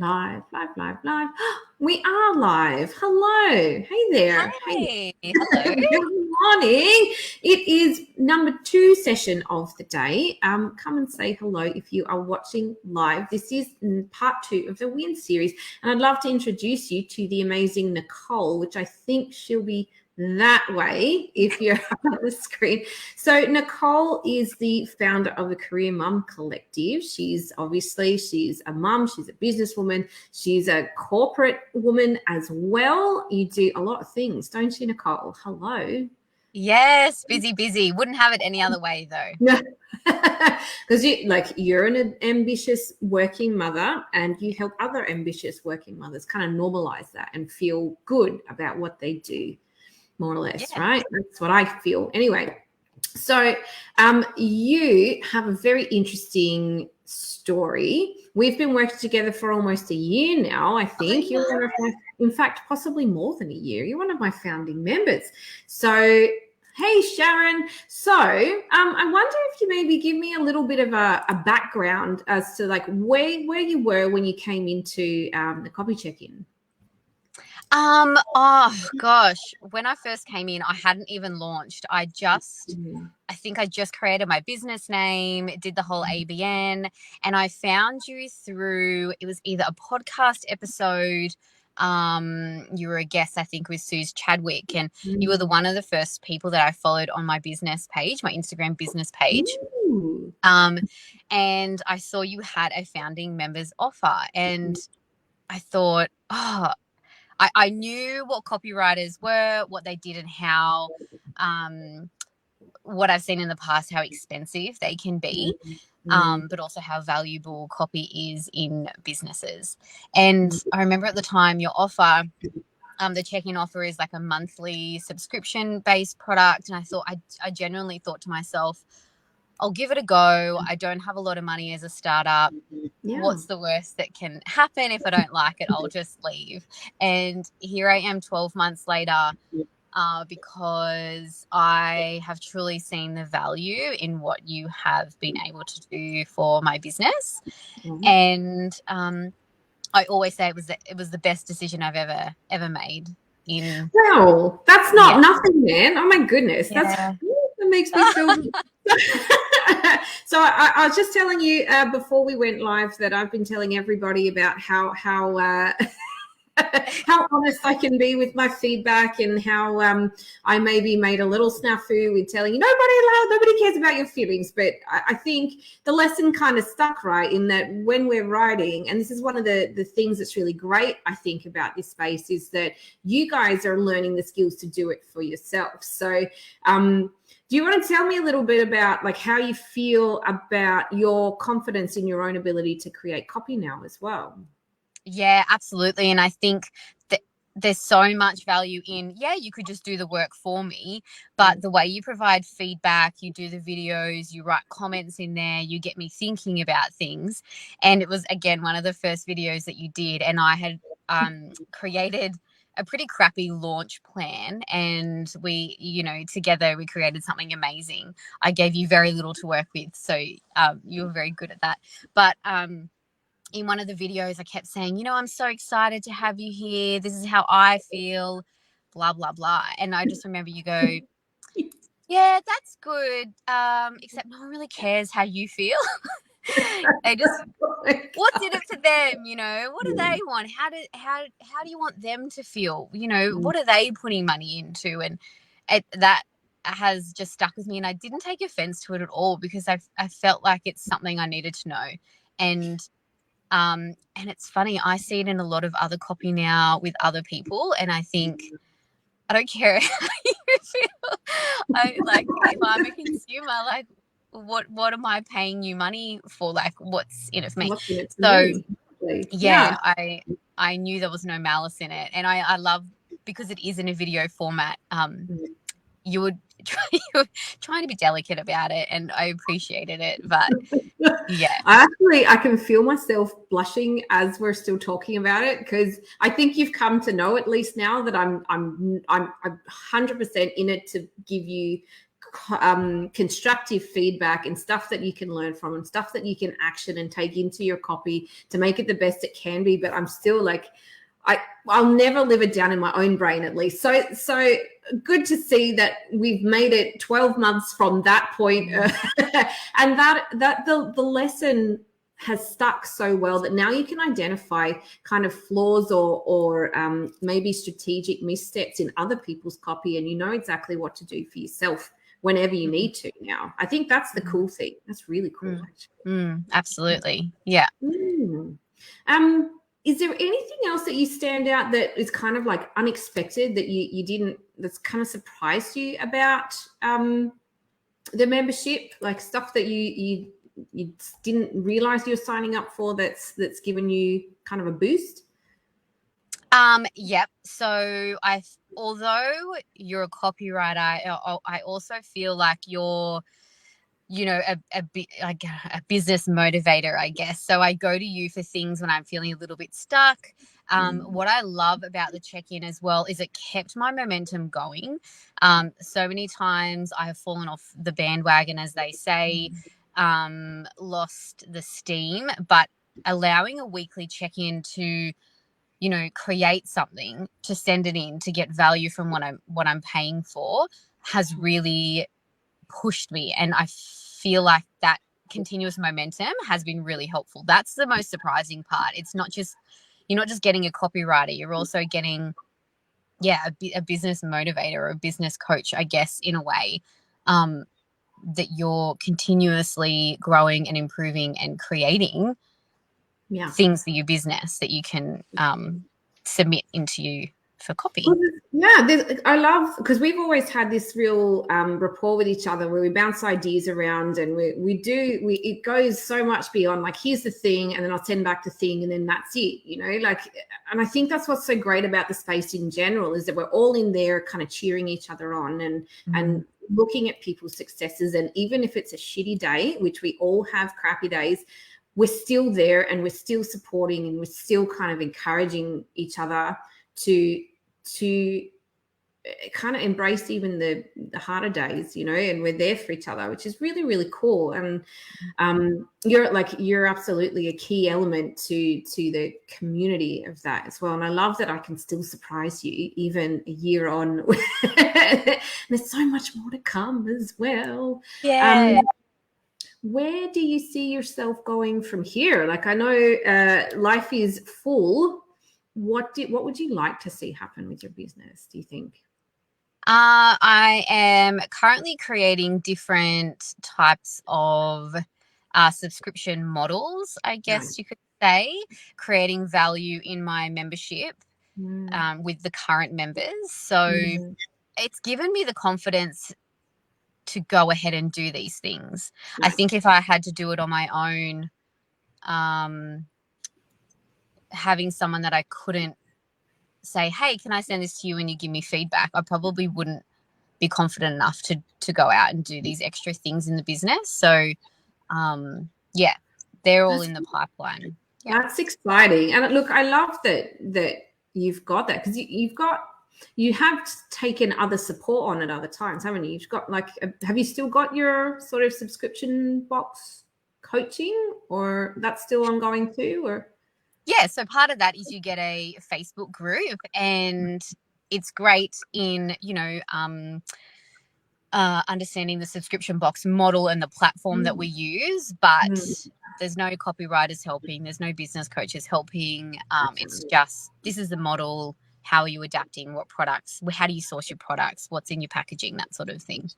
Live, live, live, live. We are live. Hello. Hey there. Hey. Hello. Good morning. It is number 2 session of the day. Come and say hello if you are watching live. This is part 2 of the Win series. And I'd love to introduce you to the amazing Nicole, which I think she'll be that way if you're on the screen. So Nicole is the founder of the Career Mum Collective. She's a mum, she's a businesswoman, she's a corporate woman as well. You do a lot of things, don't you, Nicole? Hello. Yes, busy. Wouldn't have it any other way though. No. Because you're an ambitious working mother and you help other ambitious working mothers kind of normalize that and feel good about what they do. More or less, yeah. Right? That's what I feel. Anyway, so you have a very interesting story. We've been working together for almost a year now, I think. You're one of my, in fact, possibly more than a year. You're one of my founding members. So, hey, Sharon. So I wonder if you maybe give me a little bit of a background as to like where you were when you came into the copy check-in. Oh gosh, when I first came in, I hadn't even launched. I think I just created my business name, did the whole ABN, and I found you through, it was either a podcast episode, you were a guest, I think, with Suze Chadwick, and you were one of the first people that I followed on my business page, my Instagram business page. And I saw you had a founding members offer, and I thought, I knew what copywriters were, what they did, and how, what I've seen in the past, how expensive they can be, but also how valuable copy is in businesses. And I remember at the time your offer, the check-in offer is like a monthly subscription-based product. And I thought, I genuinely thought to myself, I'll give it a go. I don't have a lot of money as a startup. Yeah. What's the worst that can happen? If I don't like it, I'll just leave. And here I am 12 months later, because I have truly seen the value in what you have been able to do for my business. And I always say it was the best decision I've ever made. Well, that's not nothing, man. Oh my goodness. That makes me feel So I was just telling you before we went live that I've been telling everybody about how how honest I can be with my feedback, and how I maybe made a little snafu with telling you nobody cares about your feelings. But I think the lesson kind of stuck, right, in that when we're writing, and this is one of the things that's really great, I think, about this space, is that you guys are learning the skills to do it for yourself. So do you want to tell me a little bit about like how you feel about your confidence in your own ability to create copy now as well? Yeah, absolutely. And I think that there's so much value in, you could just do the work for me, but the way you provide feedback, you do the videos, you write comments in there, you get me thinking about things. And it was, again, one of the first videos that you did. And I had created a pretty crappy launch plan, and we, together we created something amazing. I gave you very little to work with, so you were very good at that. But in one of the videos, I kept saying, I'm so excited to have you here. This is how I feel, blah, blah, blah. And I just remember you go, yeah, that's good. Except no one really cares how you feel. They just, what's in it for them? What do they want? How do you want them to feel? What are they putting money into? And that has just stuck with me. And I didn't take offense to it at all, because I felt like it's something I needed to know. And it's funny, I see it in a lot of other copy now with other people, and I think, I don't care how you feel. If I'm a consumer, like, what am I paying you money for? Like, what's in it for me? I knew there was no malice in it, and I love, because it is in a video format. You were trying to be delicate about it, and I appreciated it. But I can feel myself blushing as we're still talking about it, because I think you've come to know, at least now, that I'm 100% in it to give you constructive feedback and stuff that you can learn from and stuff that you can action and take into your copy to make it the best it can be. But I'm still like, I'll never live it down in my own brain, at least. So good to see that we've made it 12 months from that point. And that the lesson has stuck so well that now you can identify kind of flaws or maybe strategic missteps in other people's copy, and you know exactly what to do for yourself whenever you need to now. I think that's the cool thing. That's really cool, actually. Absolutely. Yeah. Is there anything else that you stand out that is kind of like unexpected that you didn't, that's kind of surprised you about the membership, like stuff that you didn't realize you were signing up for that's given you kind of a boost? Yep. So although you're a copywriter, I also feel like you're, you know, a business motivator, I guess. So I go to you for things when I'm feeling a little bit stuck. What I love about the check-in as well is it kept my momentum going. So many times I have fallen off the bandwagon, as they say, lost the steam, but allowing a weekly check-in to, you know, create something, to send it in, to get value from what I'm paying for has really pushed me. And I feel like that continuous momentum has been really helpful. That's the most surprising part. It's not just, you're not just getting a copywriter, you're also getting, a business motivator or a business coach, I guess, in a way, that you're continuously growing and improving and creating things for your business that you can submit into you for copy. I love, because we've always had this real rapport with each other where we bounce ideas around, and it goes so much beyond like, here's the thing, and then I'll send back the thing, and then that's it, you know, like. And I think that's what's so great about the space in general, is that we're all in there kind of cheering each other on and looking at people's successes. And even if it's a shitty day, which we all have crappy days, we're still there and we're still supporting and we're still kind of encouraging each other to kind of embrace even the harder days, you know, and we're there for each other, which is really, really cool. And you're absolutely a key element to the community of that as well. And I love that I can still surprise you even a year on. There's so much more to come as well. Where do you see yourself going from here? Like, I know life is full. What would you like to see happen with your business, do you think? I am currently creating different types of subscription models, I guess you could say, creating value in my membership with the current members. So it's given me the confidence to go ahead and do these things. I think if I had to do it on my own, having someone that I couldn't say, hey, can I send this to you and you give me feedback, I probably wouldn't be confident enough to go out and do these extra things in the business. So they're all in the pipeline. That's exciting. And look, I love that you've got that, because you have taken other support on at other times, haven't you? You've got have you still got your sort of subscription box coaching, or that's still ongoing too? Or so part of that is you get a Facebook group, and it's great in, you know, understanding the subscription box model and the platform that we use, but there's no copywriters helping, there's no business coaches helping. It's just, this is the model. How are you adapting? What products? How do you source your products? What's in your packaging? That sort of thing.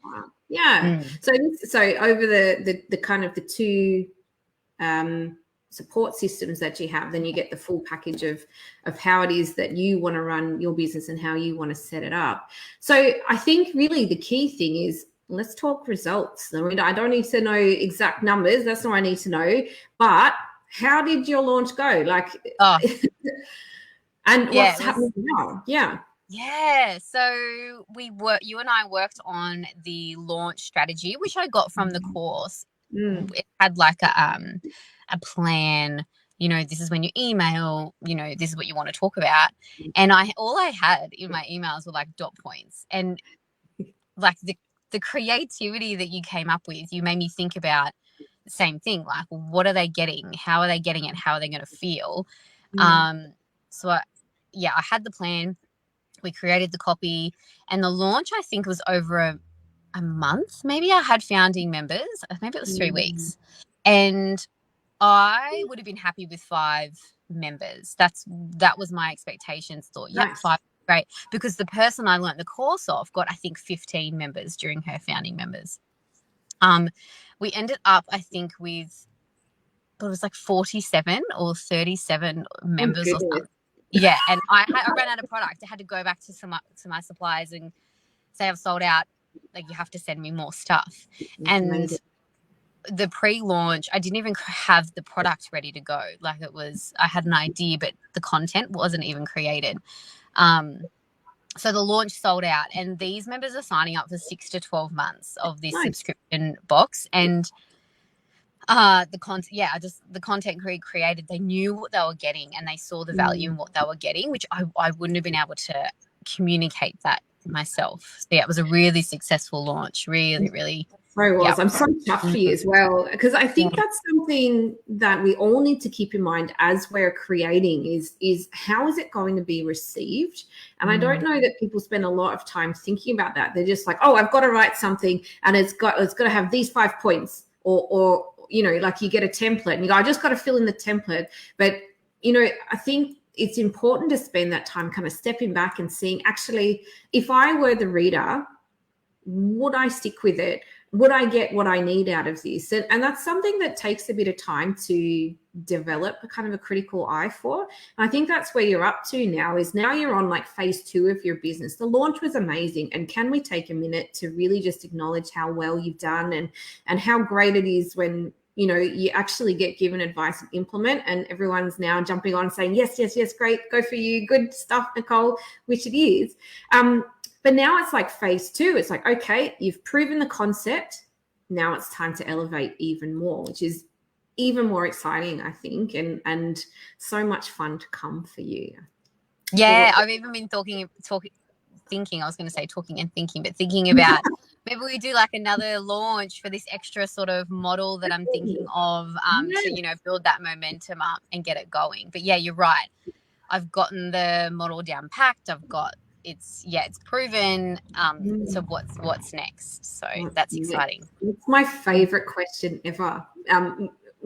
So over the kind of the two support systems that you have, then you get the full package of how it is that you want to run your business and how you want to set it up. So I think really the key thing is, let's talk results. I mean, I don't need to know exact numbers. That's not what I need to know. But how did your launch go? And what's happening now? So you and I worked on the launch strategy, which I got from the course. It had like a plan, you know, this is when you email, you know, this is what you want to talk about. And all I had in my emails were like dot points, and like the the creativity that you came up with, you made me think about the same thing. Like, what are they getting? How are they getting it? How are they going to feel? So I had the plan. We created the copy, and the launch, I think, was over a month. Maybe I had founding members. Maybe it was 3 weeks. And I would have been happy with 5 members. That was my expectations. Thought, yep, Nice. 5, great. Because the person I learnt the course off got, I think, 15 members during her founding members. We ended up, I think, with, it was like 47 or 37 members or something. Yeah, and I ran out of product. I had to go back to my suppliers and say, I've sold out. Like, you have to send me more stuff. That's and amazing. The pre-launch, I didn't even have the product ready to go. Like, I had an idea, but the content wasn't even created. So the launch sold out, and these members are signing up for 6 to 12 months of this subscription box. And the content created, they knew what they were getting, and they saw the value in what they were getting, which I wouldn't have been able to communicate that myself. So yeah, it was a really successful launch. Really, really. It was. I'm so chuffed for you as well, because I think that's something that we all need to keep in mind as we're creating is how is it going to be received? And I don't know that people spend a lot of time thinking about that. They're just like, oh, I've got to write something, and it's got to have these 5 points, or you know, like you get a template and you go, I just got to fill in the template. But you know, I think it's important to spend that time kind of stepping back and seeing, actually, if I were the reader, would I stick with it? Would I get what I need out of this? And that's something that takes a bit of time to develop a kind of a critical eye for. And I think that's where you're up to now, is now you're on like phase 2 of your business. The launch was amazing. And can we take a minute to really just acknowledge how well you've done and how great it is when, you know, you actually get given advice and implement, and everyone's now jumping on saying, yes, great, go for you, good stuff, Nicole, which it is. But now it's like phase 2. It's like, okay, you've proven the concept. Now it's time to elevate even more, which is even more exciting, I think, and so much fun to come for you. Yeah, I've even been thinking about maybe we do like another launch for this extra sort of model that I'm thinking of to, you know, build that momentum up and get it going. But yeah, you're right. I've gotten the model down packed. It's proven. So what's next? So that's exciting. It's my favorite question ever,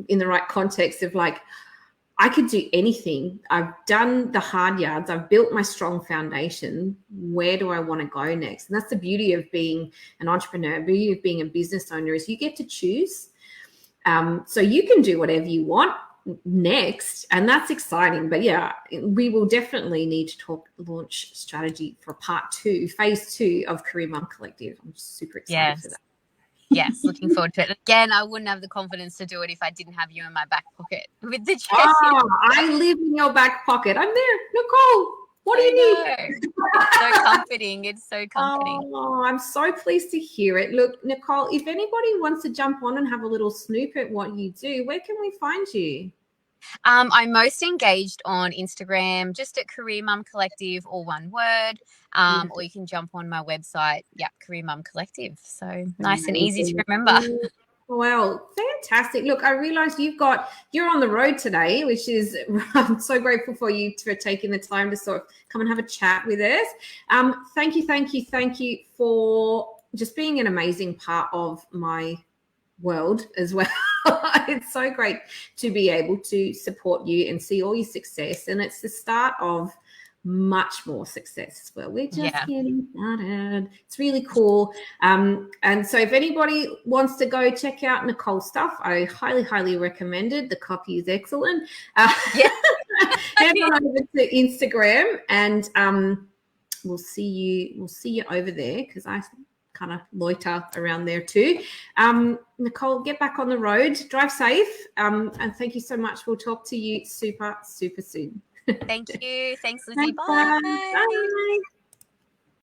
in the right context of like, I could do anything. I've done the hard yards. I've built my strong foundation. Where do I want to go next? And that's the beauty of being an entrepreneur, beauty of being a business owner, is you get to choose. So you can do whatever you want next, and that's exciting. But yeah, we will definitely need to talk launch strategy for part 2, phase 2 of Career Mum Collective. I'm super excited for that. Yes, looking forward to it. Again, I wouldn't have the confidence to do it if I didn't have you in my back pocket with the check. Oh, I live in your back pocket. I'm there, Nicole. What do you need? It's so comforting. It's so comforting. Oh, I'm so pleased to hear it. Look, Nicole, if anybody wants to jump on and have a little snoop at what you do, where can we find you? I'm most engaged on Instagram, just at Career Mum Collective, all one word. Or you can jump on my website, Career Mum Collective. So nice and easy to remember. Well, fantastic. Look, I realize you're on the road today, which is, I'm so grateful for you for taking the time to sort of come and have a chat with us. Thank you for just being an amazing part of my world as well. It's so great to be able to support you and see all your success. And it's the start of much more success as well. We're just getting started. It's really cool. And so if anybody wants to go check out Nicole's stuff, I highly recommend it. The copy is excellent. Head on over to Instagram, and we'll see you over there, because I kind of loiter around there too. Nicole, get back on the road, drive safe, and thank you so much. We'll talk to you super soon. Thank you. Thanks, Lizzie. Bye. Bye.